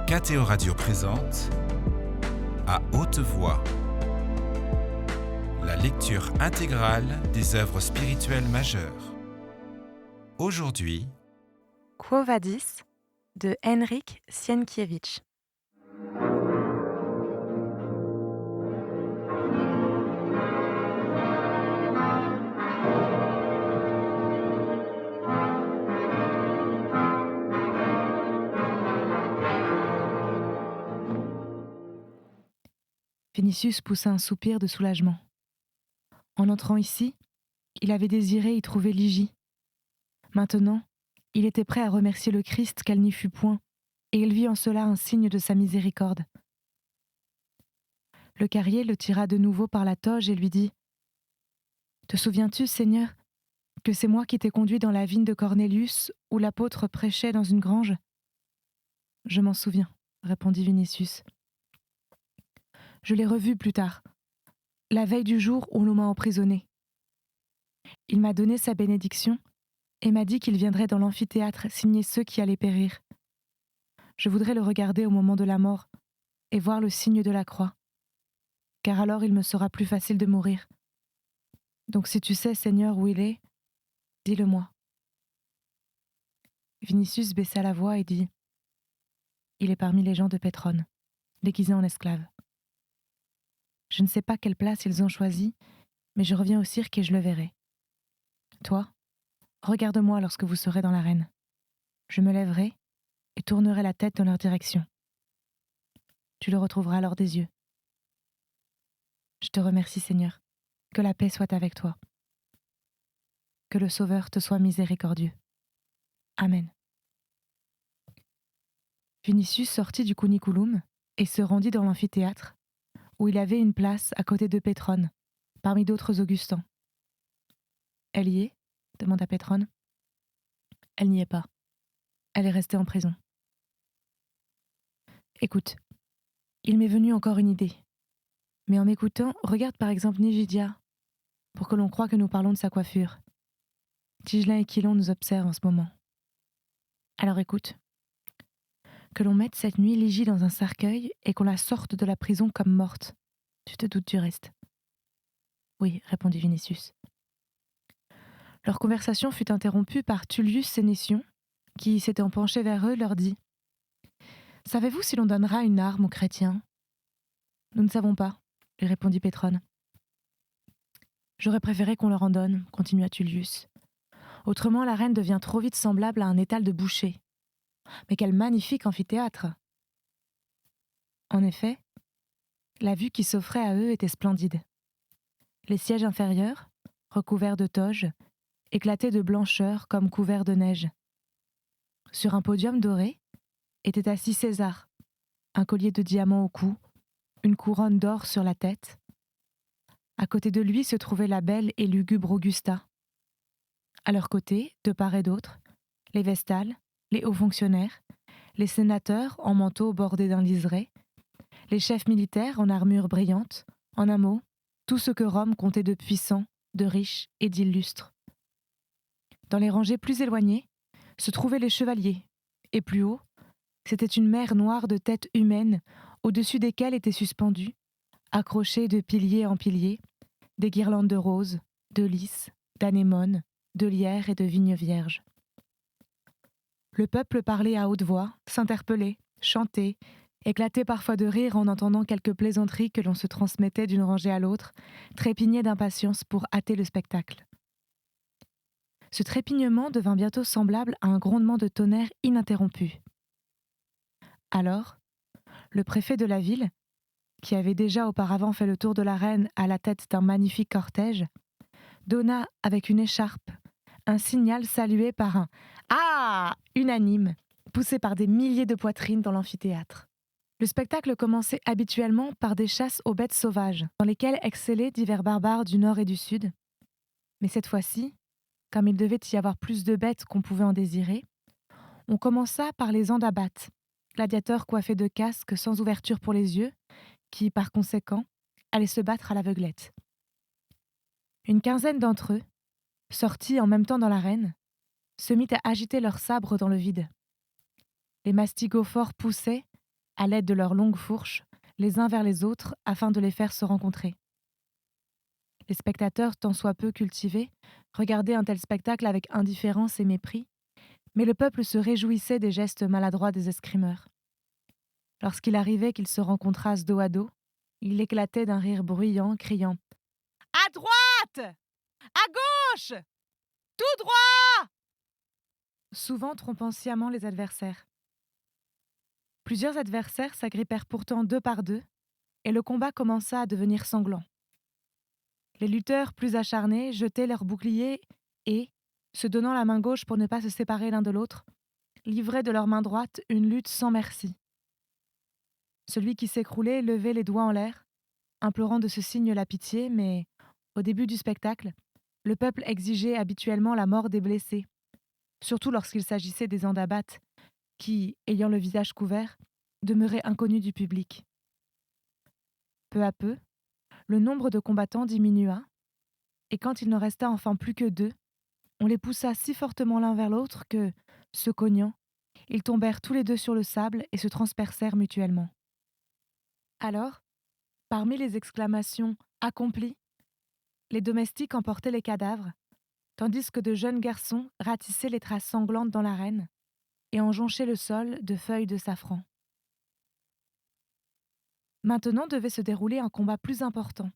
KTO Radio présente À haute voix, la lecture intégrale des œuvres spirituelles majeures. Aujourd'hui, Quo Vadis de Henryk Sienkiewicz. Vinicius poussa un soupir de soulagement. En entrant ici, il avait désiré y trouver Ligie. Maintenant, il était prêt à remercier le Christ qu'elle n'y fût point, et il vit en cela un signe de sa miséricorde. Le carrier le tira de nouveau par la toge et lui dit « Te souviens-tu, Seigneur, que c'est moi qui t'ai conduit dans la vigne de Cornélius, où l'apôtre prêchait dans une grange ?»« Je m'en souviens, » répondit Vinicius. « Je l'ai revu plus tard, la veille du jour où l'on m'a emprisonné. Il m'a donné sa bénédiction et m'a dit qu'il viendrait dans l'amphithéâtre signer ceux qui allaient périr. Je voudrais le regarder au moment de la mort et voir le signe de la croix, car alors il me sera plus facile de mourir. Donc si tu sais, Seigneur, où il est, dis-le-moi. » Vinicius baissa la voix et dit « Il est parmi les gens de Pétrone, déguisés en esclaves. Je ne sais pas quelle place ils ont choisie, mais je reviens au cirque et je le verrai. Toi, regarde-moi lorsque vous serez dans l'arène. Je me lèverai et tournerai la tête dans leur direction. Tu le retrouveras alors des yeux. Je te remercie, Seigneur. Que la paix soit avec toi. Que le Sauveur te soit miséricordieux. Amen. » Vinicius sortit du cuniculum et se rendit dans l'amphithéâtre, où il avait une place à côté de Pétrone, parmi d'autres Augustins. « Elle y est ?» demanda Pétrone. « Elle n'y est pas. Elle est restée en prison. » « Écoute, il m'est venu encore une idée. Mais en m'écoutant, regarde par exemple Nigidia, pour que l'on croie que nous parlons de sa coiffure. Tigelin et Quilon nous observent en ce moment. Alors écoute. Que l'on mette cette nuit Ligie dans un cercueil et qu'on la sorte de la prison comme morte. Tu te doutes du reste. »« Oui, » répondit Vinicius. Leur conversation fut interrompue par Tullius Sénétion, qui, s'étant penché vers eux, leur dit « Savez-vous si l'on donnera une arme aux chrétiens ?»« Nous ne savons pas, » lui répondit Pétrone. « J'aurais préféré qu'on leur en donne, » continua Tullius. « Autrement, l'arène devient trop vite semblable à un étal de boucher. Mais quel magnifique amphithéâtre !» En effet, la vue qui s'offrait à eux était splendide. Les sièges inférieurs, recouverts de toges, éclataient de blancheur comme couverts de neige. Sur un podium doré était assis César, un collier de diamants au cou, une couronne d'or sur la tête. À côté de lui se trouvait la belle et lugubre Augusta. À leur côté, de part et d'autre, les vestales, les hauts fonctionnaires, les sénateurs en manteaux bordés d'un liseré, les chefs militaires en armure brillante, en un mot, tout ce que Rome comptait de puissant, de riche et d'illustre. Dans les rangées plus éloignées se trouvaient les chevaliers, et plus haut, c'était une mer noire de têtes humaines au-dessus desquelles étaient suspendus, accrochés de pilier en pilier, des guirlandes de roses, de lys, d'anémones, de lierres et de vignes vierges. Le peuple parlait à haute voix, s'interpellait, chantait, éclatait parfois de rire en entendant quelques plaisanteries que l'on se transmettait d'une rangée à l'autre, trépignait d'impatience pour hâter le spectacle. Ce trépignement devint bientôt semblable à un grondement de tonnerre ininterrompu. Alors, le préfet de la ville, qui avait déjà auparavant fait le tour de l'arène à la tête d'un magnifique cortège, donna avec une écharpe un signal salué par un « Ah !» unanime, poussé par des milliers de poitrines dans l'amphithéâtre. Le spectacle commençait habituellement par des chasses aux bêtes sauvages, dans lesquelles excellaient divers barbares du nord et du sud. Mais cette fois-ci, comme il devait y avoir plus de bêtes qu'on pouvait en désirer, on commença par les andabates, gladiateurs coiffés de casques sans ouverture pour les yeux, qui, par conséquent, allaient se battre à l'aveuglette. Une quinzaine d'entre eux, sortis en même temps dans l'arène, se mit à agiter leurs sabres dans le vide. Les mastigots forts poussaient, à l'aide de leurs longues fourches, les uns vers les autres, afin de les faire se rencontrer. Les spectateurs, tant soit peu cultivés, regardaient un tel spectacle avec indifférence et mépris, mais le peuple se réjouissait des gestes maladroits des escrimeurs. Lorsqu'il arrivait qu'ils se rencontrassent dos à dos, il éclatait d'un rire bruyant, criant « À droite! À gauche! Tout droit !» souvent trompant sciemment les adversaires. Plusieurs adversaires s'agrippèrent pourtant deux par deux, et le combat commença à devenir sanglant. Les lutteurs plus acharnés jetaient leurs boucliers et, se donnant la main gauche pour ne pas se séparer l'un de l'autre, livraient de leur main droite une lutte sans merci. Celui qui s'écroulait levait les doigts en l'air, implorant de ce signe la pitié, mais, au début du spectacle, le peuple exigeait habituellement la mort des blessés, surtout lorsqu'il s'agissait des Andabates, qui, ayant le visage couvert, demeuraient inconnus du public. Peu à peu, le nombre de combattants diminua, et quand il n'en resta enfin plus que deux, on les poussa si fortement l'un vers l'autre que, se cognant, ils tombèrent tous les deux sur le sable et se transpercèrent mutuellement. Alors, parmi les exclamations « Accompli !», les domestiques emportaient les cadavres, tandis que de jeunes garçons ratissaient les traces sanglantes dans l'arène et en jonchaient le sol de feuilles de safran. Maintenant devait se dérouler un combat plus important,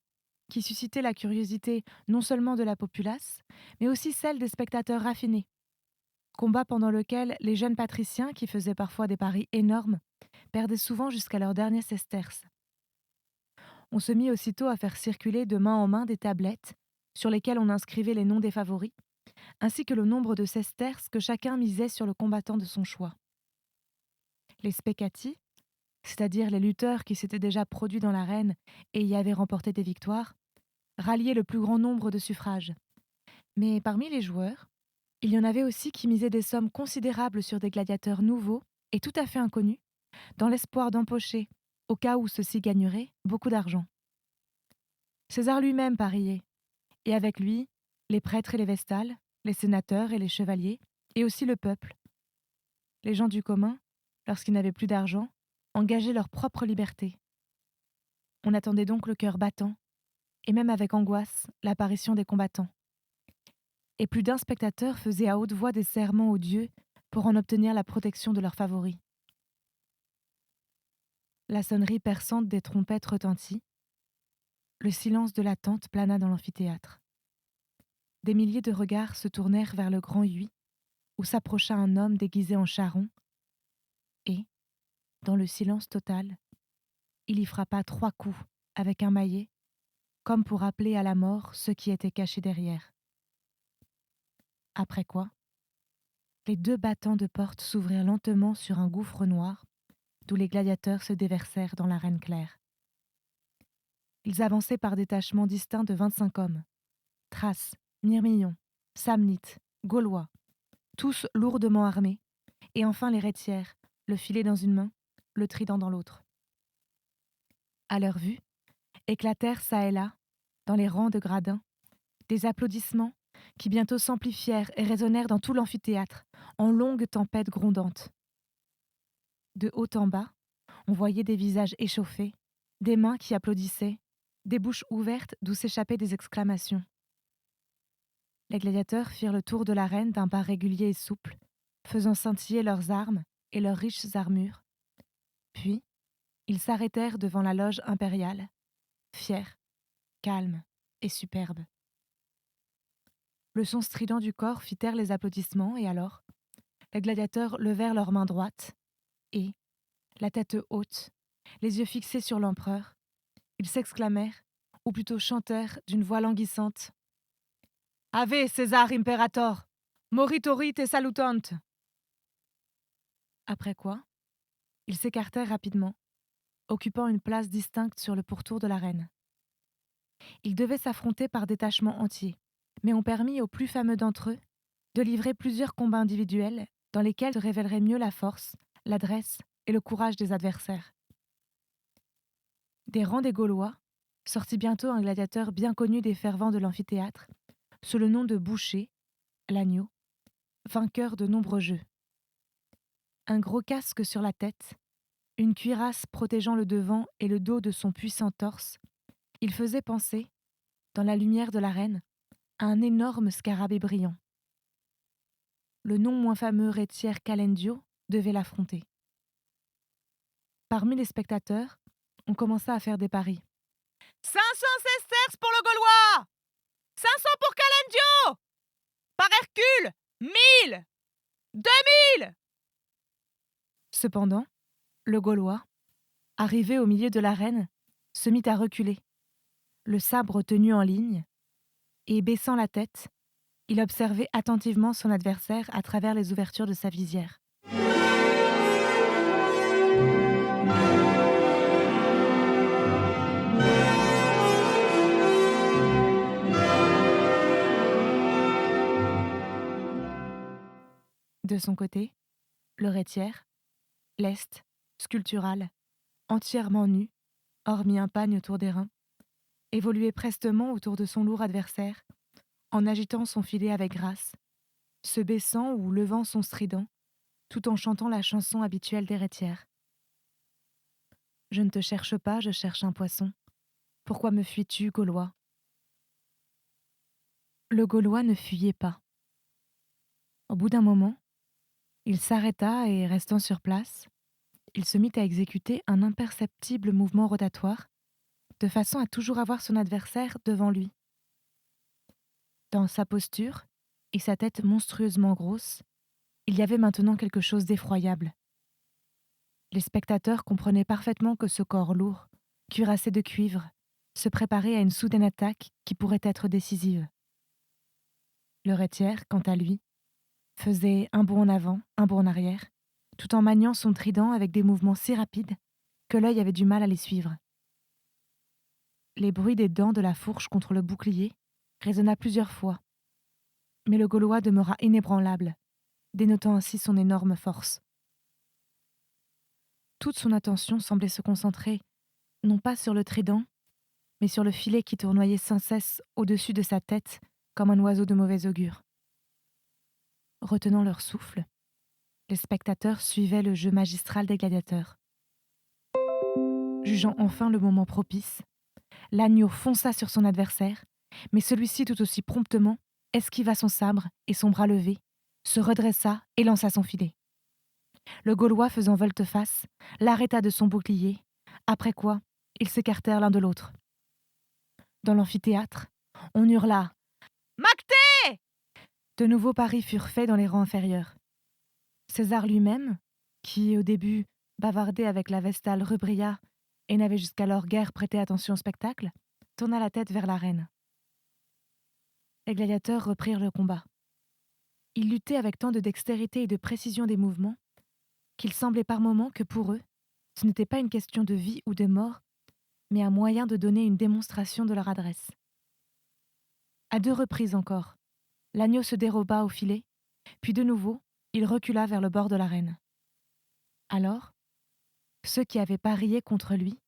qui suscitait la curiosité non seulement de la populace, mais aussi celle des spectateurs raffinés. Combat pendant lequel les jeunes patriciens, qui faisaient parfois des paris énormes, perdaient souvent jusqu'à leur dernier sesterce. On se mit aussitôt à faire circuler de main en main des tablettes, sur lesquelles on inscrivait les noms des favoris, ainsi que le nombre de sesterces que chacun misait sur le combattant de son choix. Les speccati, c'est-à-dire les lutteurs qui s'étaient déjà produits dans l'arène et y avaient remporté des victoires, ralliaient le plus grand nombre de suffrages. Mais parmi les joueurs, il y en avait aussi qui misaient des sommes considérables sur des gladiateurs nouveaux et tout à fait inconnus, dans l'espoir d'empocher, au cas où ceux-ci gagneraient, beaucoup d'argent. César lui-même pariait, et avec lui, les prêtres et les vestales, les sénateurs et les chevaliers, et aussi le peuple. Les gens du commun, lorsqu'ils n'avaient plus d'argent, engageaient leur propre liberté. On attendait donc le cœur battant, et même avec angoisse, l'apparition des combattants. Et plus d'un spectateur faisait à haute voix des serments aux dieux pour en obtenir la protection de leurs favoris. La sonnerie perçante des trompettes retentit. Le silence de l'attente plana dans l'amphithéâtre. Des milliers de regards se tournèrent vers le grand huis, où s'approcha un homme déguisé en charron, et, dans le silence total, il y frappa 3 coups avec un maillet, comme pour appeler à la mort ceux qui étaient cachés derrière. Après quoi, les 2 battants de porte s'ouvrirent lentement sur un gouffre noir, d'où les gladiateurs se déversèrent dans l'arène claire. Ils avançaient par détachements distincts de 25 hommes, Thraces, Myrmillons, Samnites, Gaulois, tous lourdement armés, et enfin les rhétières, le filet dans une main, le trident dans l'autre. À leur vue, éclatèrent çà et là, dans les rangs de gradins, des applaudissements qui bientôt s'amplifièrent et résonnèrent dans tout l'amphithéâtre, en longues tempêtes grondantes. De haut en bas, on voyait des visages échauffés, des mains qui applaudissaient, des bouches ouvertes d'où s'échappaient des exclamations. Les gladiateurs firent le tour de l'arène d'un pas régulier et souple, faisant scintiller leurs armes et leurs riches armures. Puis, ils s'arrêtèrent devant la loge impériale, fiers, calmes et superbes. Le son strident du corps fit taire les applaudissements et alors, les gladiateurs levèrent leurs mains droites et, la tête haute, les yeux fixés sur l'empereur, ils s'exclamèrent, ou plutôt chantèrent d'une voix languissante « Ave César Imperator, moritori te salutant !» Après quoi, ils s'écartèrent rapidement, occupant une place distincte sur le pourtour de l'arène. Ils devaient s'affronter par détachements entiers, mais on permit aux plus fameux d'entre eux de livrer plusieurs combats individuels dans lesquels se révélerait mieux la force, l'adresse et le courage des adversaires. Des rangs des Gaulois sortit bientôt un gladiateur bien connu des fervents de l'amphithéâtre, sous le nom de Boucher, l'agneau, vainqueur de nombreux jeux. Un gros casque sur la tête, une cuirasse protégeant le devant et le dos de son puissant torse, il faisait penser, dans la lumière de l'arène, à un énorme scarabée brillant. Le non moins fameux Retière Calendio devait l'affronter. Parmi les spectateurs, on commença à faire des paris. 500 sesterces pour le Gaulois, 500 pour Calendio, par Hercule, 1000, 2000. Cependant, le Gaulois, arrivé au milieu de l'arène, se mit à reculer, le sabre tenu en ligne, et baissant la tête, il observait attentivement son adversaire à travers les ouvertures de sa visière. De son côté, le Retière, leste, sculptural, entièrement nu, hormis un pagne autour des reins, évoluait prestement autour de son lourd adversaire, en agitant son filet avec grâce, se baissant ou levant son strident, tout en chantant la chanson habituelle des Retières. Je ne te cherche pas, je cherche un poisson. Pourquoi me fuis-tu, Gaulois ? Le Gaulois ne fuyait pas. Au bout d'un moment, il s'arrêta et, restant sur place, il se mit à exécuter un imperceptible mouvement rotatoire, de façon à toujours avoir son adversaire devant lui. Dans sa posture et sa tête monstrueusement grosse, il y avait maintenant quelque chose d'effroyable. Les spectateurs comprenaient parfaitement que ce corps lourd, cuirassé de cuivre, se préparait à une soudaine attaque qui pourrait être décisive. Le Retière, quant à lui, faisait un bond en avant, un bond en arrière, tout en maniant son trident avec des mouvements si rapides que l'œil avait du mal à les suivre. Les bruits des dents de la fourche contre le bouclier résonna plusieurs fois, mais le Gaulois demeura inébranlable, dénotant ainsi son énorme force. Toute son attention semblait se concentrer, non pas sur le trident, mais sur le filet qui tournoyait sans cesse au-dessus de sa tête comme un oiseau de mauvais augure. Retenant leur souffle, les spectateurs suivaient le jeu magistral des gladiateurs. Jugeant enfin le moment propice, l'agneau fonça sur son adversaire, mais celui-ci tout aussi promptement esquiva son sabre et son bras levé, se redressa et lança son filet. Le Gaulois, faisant volte-face, l'arrêta de son bouclier, après quoi ils s'écartèrent l'un de l'autre. Dans l'amphithéâtre, on hurla « Macté !» De nouveaux paris furent faits dans les rangs inférieurs. César lui-même, qui au début bavardait avec la Vestale Rubria et n'avait jusqu'alors guère prêté attention au spectacle, tourna la tête vers l'arène. Les gladiateurs reprirent le combat. Ils luttaient avec tant de dextérité et de précision des mouvements qu'il semblait par moments que pour eux, ce n'était pas une question de vie ou de mort, mais un moyen de donner une démonstration de leur adresse. À 2 reprises encore, l'agneau se déroba au filet, puis de nouveau, il recula vers le bord de l'arène. Alors, ceux qui avaient parié contre lui,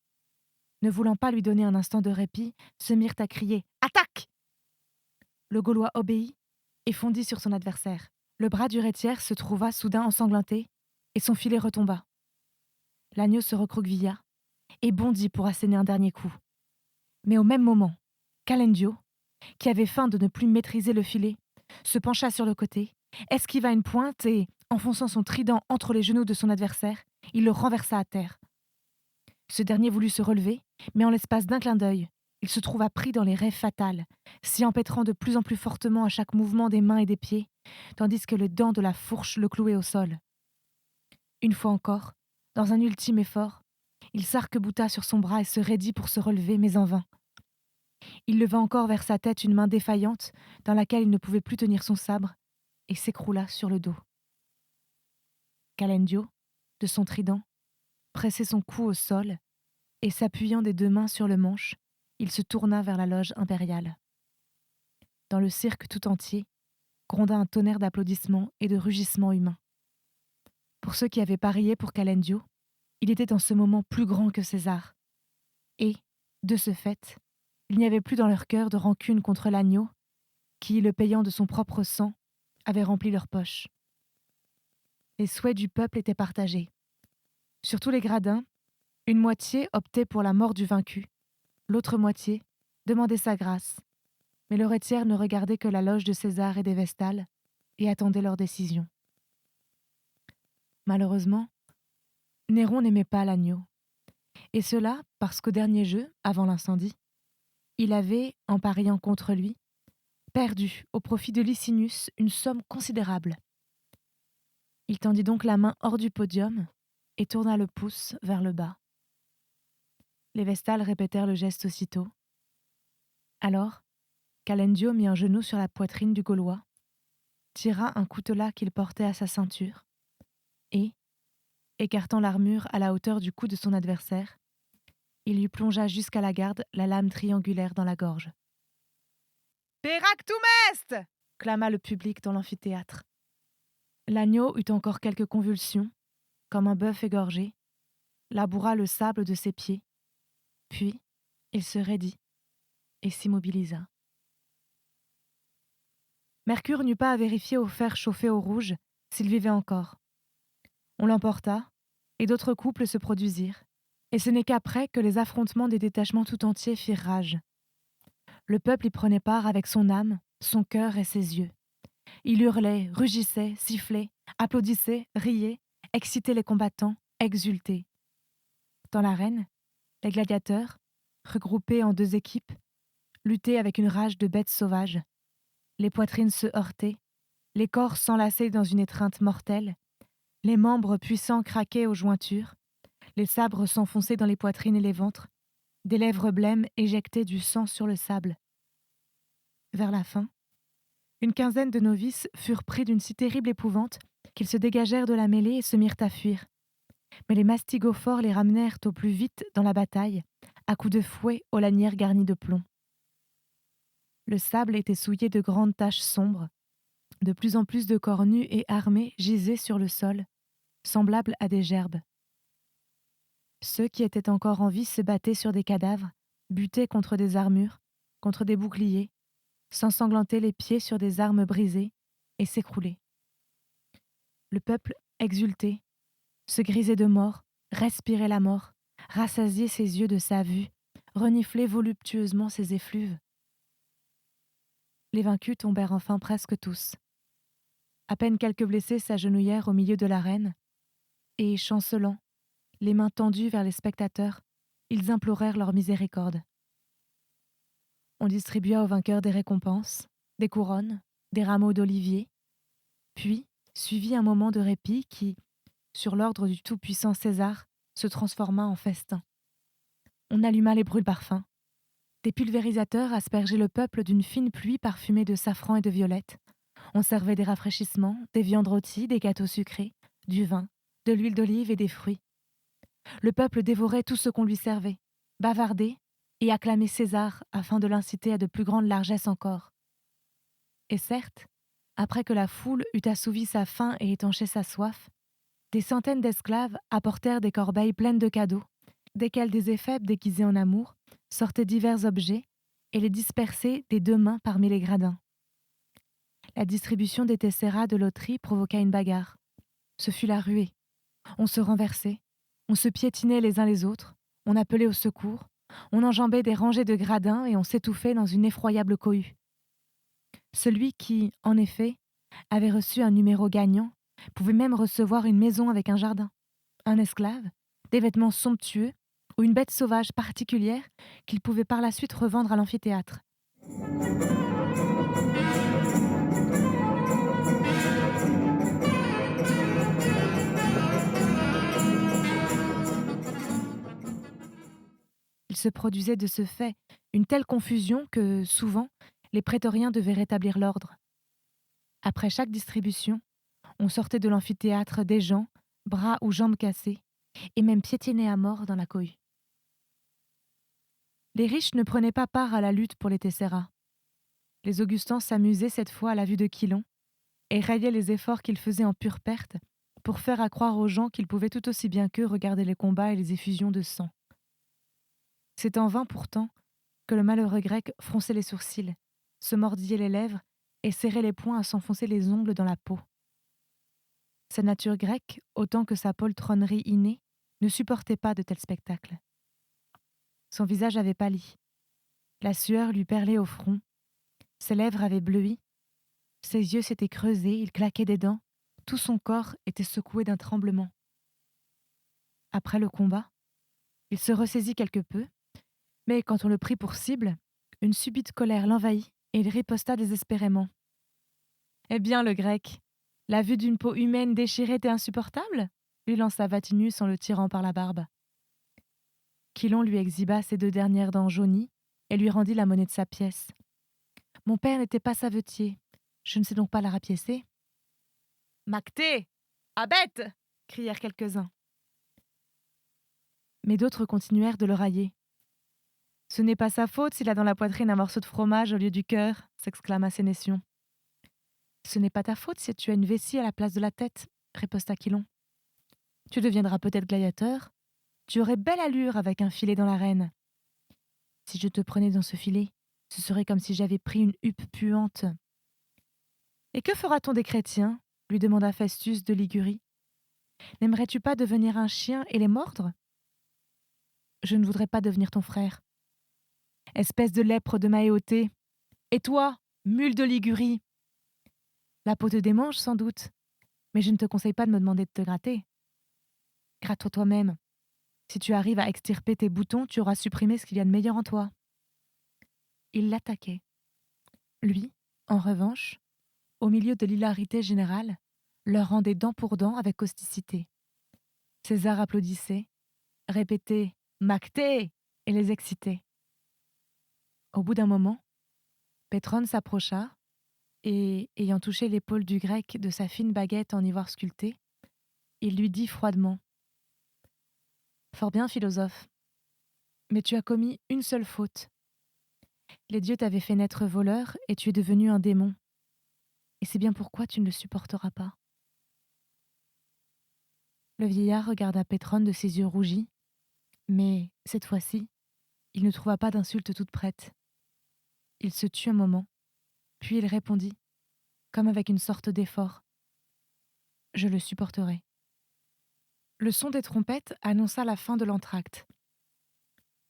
ne voulant pas lui donner un instant de répit, se mirent à crier « Attaque !» Le Gaulois obéit et fondit sur son adversaire. Le bras du Retière se trouva soudain ensanglanté et son filet retomba. L'agneau se recroquevilla et bondit pour asséner un dernier coup. Mais au même moment, Calendio, qui avait faim de ne plus maîtriser le filet, se pencha sur le côté, esquiva une pointe et, enfonçant son trident entre les genoux de son adversaire, il le renversa à terre. Ce dernier voulut se relever, mais en l'espace d'un clin d'œil, il se trouva pris dans les rêves fatales, s'y empêtrant de plus en plus fortement à chaque mouvement des mains et des pieds, tandis que les dents de la fourche le clouaient au sol. Une fois encore, dans un ultime effort, il s'arc-bouta sur son bras et se raidit pour se relever, mais en vain. Il leva encore vers sa tête une main défaillante, dans laquelle il ne pouvait plus tenir son sabre, et s'écroula sur le dos. Calendio, de son trident, pressait son cou au sol, et s'appuyant des 2 mains sur le manche, il se tourna vers la loge impériale. Dans le cirque tout entier, gronda un tonnerre d'applaudissements et de rugissements humains. Pour ceux qui avaient parié pour Calendio, il était en ce moment plus grand que César. Et, de ce fait, il n'y avait plus dans leur cœur de rancune contre l'agneau, qui, le payant de son propre sang, avait rempli leurs poches. Les souhaits du peuple étaient partagés. Sur tous les gradins, une moitié optait pour la mort du vaincu, l'autre moitié demandait sa grâce, mais le retière ne regardait que la loge de César et des Vestales et attendait leur décision. Malheureusement, Néron n'aimait pas l'agneau, et cela parce qu'au dernier jeu, avant l'incendie, il avait, en pariant contre lui, perdu au profit de Licinius une somme considérable. Il tendit donc la main hors du podium et tourna le pouce vers le bas. Les Vestales répétèrent le geste aussitôt. Alors, Calendio mit un genou sur la poitrine du Gaulois, tira un coutelas qu'il portait à sa ceinture et, écartant l'armure à la hauteur du cou de son adversaire, il lui plongea jusqu'à la garde la lame triangulaire dans la gorge. « Peractum est !» clama le public dans l'amphithéâtre. L'agneau eut encore quelques convulsions, comme un bœuf égorgé, laboura le sable de ses pieds, puis il se raidit et s'immobilisa. Mercure n'eut pas à vérifier au fer chauffé au rouge s'il vivait encore. On l'emporta, et d'autres couples se produisirent, et ce n'est qu'après que les affrontements des détachements tout entiers firent rage. Le peuple y prenait part avec son âme, son cœur et ses yeux. Il hurlait, rugissait, sifflait, applaudissait, riait, excitait les combattants, exultait. Dans l'arène, les gladiateurs, regroupés en 2 équipes, luttaient avec une rage de bêtes sauvages. Les poitrines se heurtaient, les corps s'enlaçaient dans une étreinte mortelle, les membres puissants craquaient aux jointures, les sabres s'enfonçaient dans les poitrines et les ventres, des lèvres blêmes éjectaient du sang sur le sable. Vers la fin, une quinzaine de novices furent pris d'une si terrible épouvante qu'ils se dégagèrent de la mêlée et se mirent à fuir. Mais les mastigots forts les ramenèrent au plus vite dans la bataille, à coups de fouet aux lanières garnies de plomb. Le sable était souillé de grandes taches sombres. De plus en plus de corps nus et armés gisaient sur le sol, semblables à des gerbes. Ceux qui étaient encore en vie se battaient sur des cadavres, butaient contre des armures, contre des boucliers, s'ensanglantaient les pieds sur des armes brisées et s'écroulaient. Le peuple exultait, se grisait de mort, respirait la mort, rassasiait ses yeux de sa vue, reniflait voluptueusement ses effluves. Les vaincus tombèrent enfin presque tous. À peine quelques blessés s'agenouillèrent au milieu de l'arène, et, chancelant, les mains tendues vers les spectateurs, ils implorèrent leur miséricorde. On distribua aux vainqueurs des récompenses, des couronnes, des rameaux d'olivier, puis suivit un moment de répit qui, sur l'ordre du tout-puissant César, se transforma en festin. On alluma les brûle-parfums. Des pulvérisateurs aspergeaient le peuple d'une fine pluie parfumée de safran et de violette. On servait des rafraîchissements, des viandes rôties, des gâteaux sucrés, du vin, de l'huile d'olive et des fruits. Le peuple dévorait tout ce qu'on lui servait, bavardait et acclamait César afin de l'inciter à de plus grandes largesses encore. Et certes, après que la foule eut assouvi sa faim et étanché sa soif, des centaines d'esclaves apportèrent des corbeilles pleines de cadeaux, desquels des éphèbes déguisés en amour sortaient divers objets et les dispersaient des 2 mains parmi les gradins. La distribution des tesseras de loterie provoqua une bagarre. Ce fut la ruée. On se renversait, on se piétinait les uns les autres, on appelait au secours, on enjambait des rangées de gradins et on s'étouffait dans une effroyable cohue. Celui qui, en effet, avait reçu un numéro gagnant pouvait même recevoir une maison avec un jardin, un esclave, des vêtements somptueux ou une bête sauvage particulière qu'il pouvait par la suite revendre à l'amphithéâtre. Il se produisait de ce fait une telle confusion que, souvent, les prétoriens devaient rétablir l'ordre. Après chaque distribution, on sortait de l'amphithéâtre des gens, bras ou jambes cassés, et même piétinés à mort dans la cohue. Les riches ne prenaient pas part à la lutte pour les tesseras. Les Augustins s'amusaient cette fois à la vue de Chilon, et rayaient les efforts qu'ils faisaient en pure perte pour faire à croire aux gens qu'ils pouvaient tout aussi bien qu'eux regarder les combats et les effusions de sang. C'est en vain pourtant que le malheureux grec fronçait les sourcils, se mordillait les lèvres et serrait les poings à s'enfoncer les ongles dans la peau. Sa nature grecque, autant que sa poltronnerie innée, ne supportait pas de tels spectacles. Son visage avait pâli. La sueur lui perlait au front. Ses lèvres avaient bleui. Ses yeux s'étaient creusés, il claquait des dents. Tout son corps était secoué d'un tremblement. Après le combat, il se ressaisit quelque peu, mais quand on le prit pour cible, une subite colère l'envahit et il riposta désespérément. « Eh bien, le Grec, la vue d'une peau humaine déchirée t'est insupportable ?» lui lança Vatinus en le tirant par la barbe. Chilon lui exhiba ses 2 dernières dents jaunies et lui rendit la monnaie de sa pièce. « Mon père n'était pas savetier, je ne sais donc pas la rapiécer. »« Macté, abête !» crièrent quelques-uns. Mais d'autres continuèrent de le railler. « Ce n'est pas sa faute s'il a dans la poitrine un morceau de fromage au lieu du cœur !» s'exclama Sénétion. « Ce n'est pas ta faute si tu as une vessie à la place de la tête !» riposta Chilon. « Tu deviendras peut-être gladiateur. Tu aurais belle allure avec un filet dans l'arène. Si je te prenais dans ce filet, ce serait comme si j'avais pris une huppe puante. »« Et que fera-t-on des chrétiens ?» lui demanda Festus de Ligurie. « N'aimerais-tu pas devenir un chien et les mordre ?»« Je ne voudrais pas devenir ton frère. »« Espèce de lèpre de Maéoté. Et toi, mule de Ligurie ?» La peau te démange sans doute, mais je ne te conseille pas de me demander de te gratter. Gratte-toi toi-même. Si tu arrives à extirper tes boutons, tu auras supprimé ce qu'il y a de meilleur en toi. Il l'attaquait. Lui, en revanche, au milieu de l'hilarité générale, leur rendait dent pour dent avec causticité. César applaudissait, répétait « Macté !» et les excitait. Au bout d'un moment, Pétrone s'approcha et, ayant touché l'épaule du Grec de sa fine baguette en ivoire sculpté, il lui dit froidement « Fort bien, philosophe, mais tu as commis une seule faute. Les dieux t'avaient fait naître voleur et tu es devenu un démon. Et c'est bien pourquoi tu ne le supporteras pas. » Le vieillard regarda Pétrone de ses yeux rougis, mais, cette fois-ci, il ne trouva pas d'insulte toute prête. Il se tut un moment, puis il répondit, comme avec une sorte d'effort. « Je le supporterai. » Le son des trompettes annonça la fin de l'entr'acte.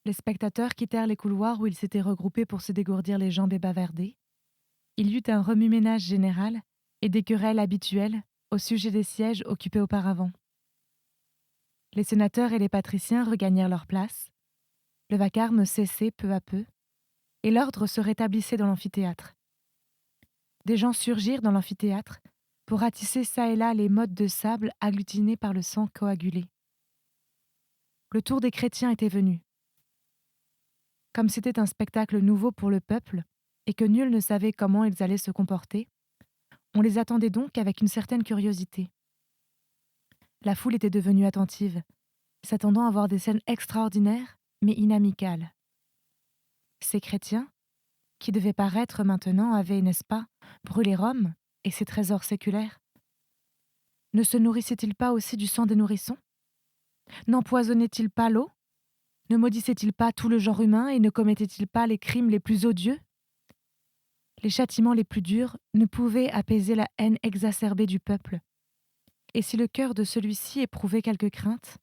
Les spectateurs quittèrent les couloirs où ils s'étaient regroupés pour se dégourdir les jambes et bavarder. Il y eut un remue-ménage général et des querelles habituelles au sujet des sièges occupés auparavant. Les sénateurs et les patriciens regagnèrent leur place, le vacarme cessait peu à peu, et l'ordre se rétablissait dans l'amphithéâtre. Des gens surgirent dans l'amphithéâtre pour ratisser çà et là les mottes de sable agglutinées par le sang coagulé. Le tour des chrétiens était venu. Comme c'était un spectacle nouveau pour le peuple et que nul ne savait comment ils allaient se comporter, on les attendait donc avec une certaine curiosité. La foule était devenue attentive, s'attendant à voir des scènes extraordinaires mais inamicales. Ces chrétiens, qui devaient paraître maintenant, avaient, n'est-ce pas, brûlé Rome et ses trésors séculaires. Ne se nourrissaient-ils pas aussi du sang des nourrissons ? N'empoisonnaient-ils pas l'eau ? Ne maudissaient-ils pas tout le genre humain et ne commettaient-ils pas les crimes les plus odieux ? Les châtiments les plus durs ne pouvaient apaiser la haine exacerbée du peuple. Et si le cœur de celui-ci éprouvait quelque crainte,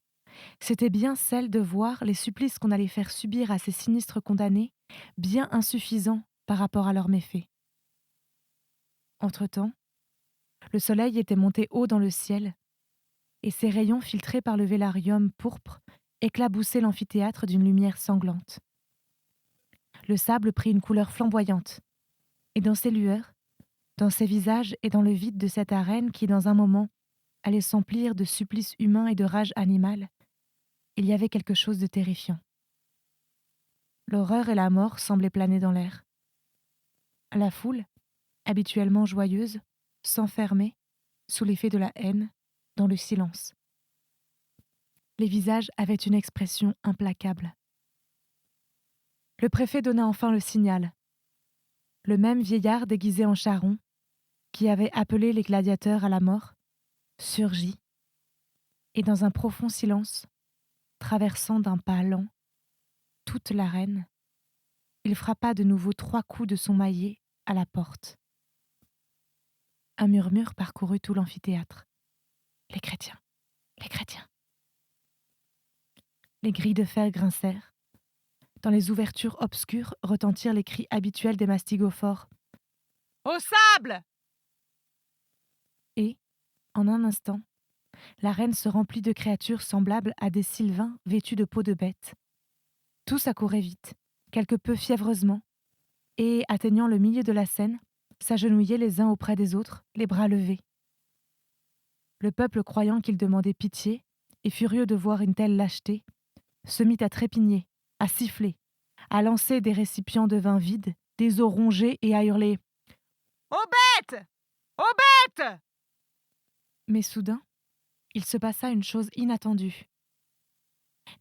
c'était bien celle de voir les supplices qu'on allait faire subir à ces sinistres condamnés bien insuffisants par rapport à leurs méfaits. Entre-temps, le soleil était monté haut dans le ciel, et ses rayons filtrés par le vélarium pourpre éclaboussaient l'amphithéâtre d'une lumière sanglante. Le sable prit une couleur flamboyante, et dans ces lueurs, dans ces visages et dans le vide de cette arène qui, dans un moment, allait s'emplir de supplices humains et de rage animale, il y avait quelque chose de terrifiant. L'horreur et la mort semblaient planer dans l'air. La foule, habituellement joyeuse, s'enfermait, sous l'effet de la haine, dans le silence. Les visages avaient une expression implacable. Le préfet donna enfin le signal. Le même vieillard déguisé en charron, qui avait appelé les gladiateurs à la mort, surgit, et dans un profond silence, traversant d'un pas lent toute l'arène, il frappa de nouveau 3 coups de son maillet à la porte. Un murmure parcourut tout l'amphithéâtre. « Les chrétiens, les chrétiens !» Les grilles de fer grincèrent. Dans les ouvertures obscures retentirent les cris habituels des mastigophores. Au sable! Et, en un instant, l'arène se remplit de créatures semblables à des sylvains vêtus de peau de bête. Tous accouraient vite, quelque peu fiévreusement, et, atteignant le milieu de la scène, s'agenouillaient les uns auprès des autres, les bras levés. Le peuple, croyant qu'il demandait pitié, et furieux de voir une telle lâcheté, se mit à trépigner, à siffler, à lancer des récipients de vin vides, des eaux rongées et à hurler « Aux bêtes! Aux bêtes !» Mais soudain, il se passa une chose inattendue.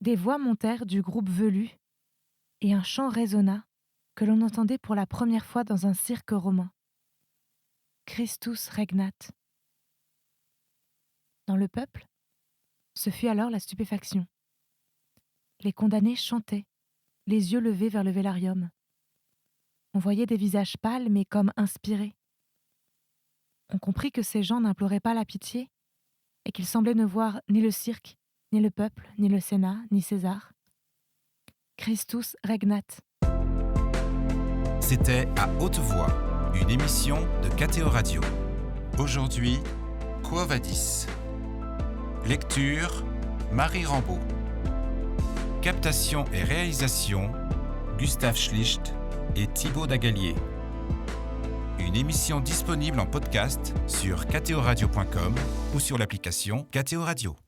Des voix montèrent du groupe velu, et un chant résonna que l'on entendait pour la première fois dans un cirque romain. Christus regnat. Dans le peuple, ce fut alors la stupéfaction. Les condamnés chantaient, les yeux levés vers le vélarium. On voyait des visages pâles mais comme inspirés. On comprit que ces gens n'imploraient pas la pitié et qu'ils semblaient ne voir ni le cirque, ni le peuple, ni le Sénat, ni César. Christus regnat. C'était À haute voix, une émission de KTO Radio. Aujourd'hui, Quo Vadis. Lecture, Marie Rambaud. Captation et réalisation, Gustave Schlicht et Thibaut Dagalier. Une émission disponible en podcast sur ktoradio.com ou sur l'application KTO Radio.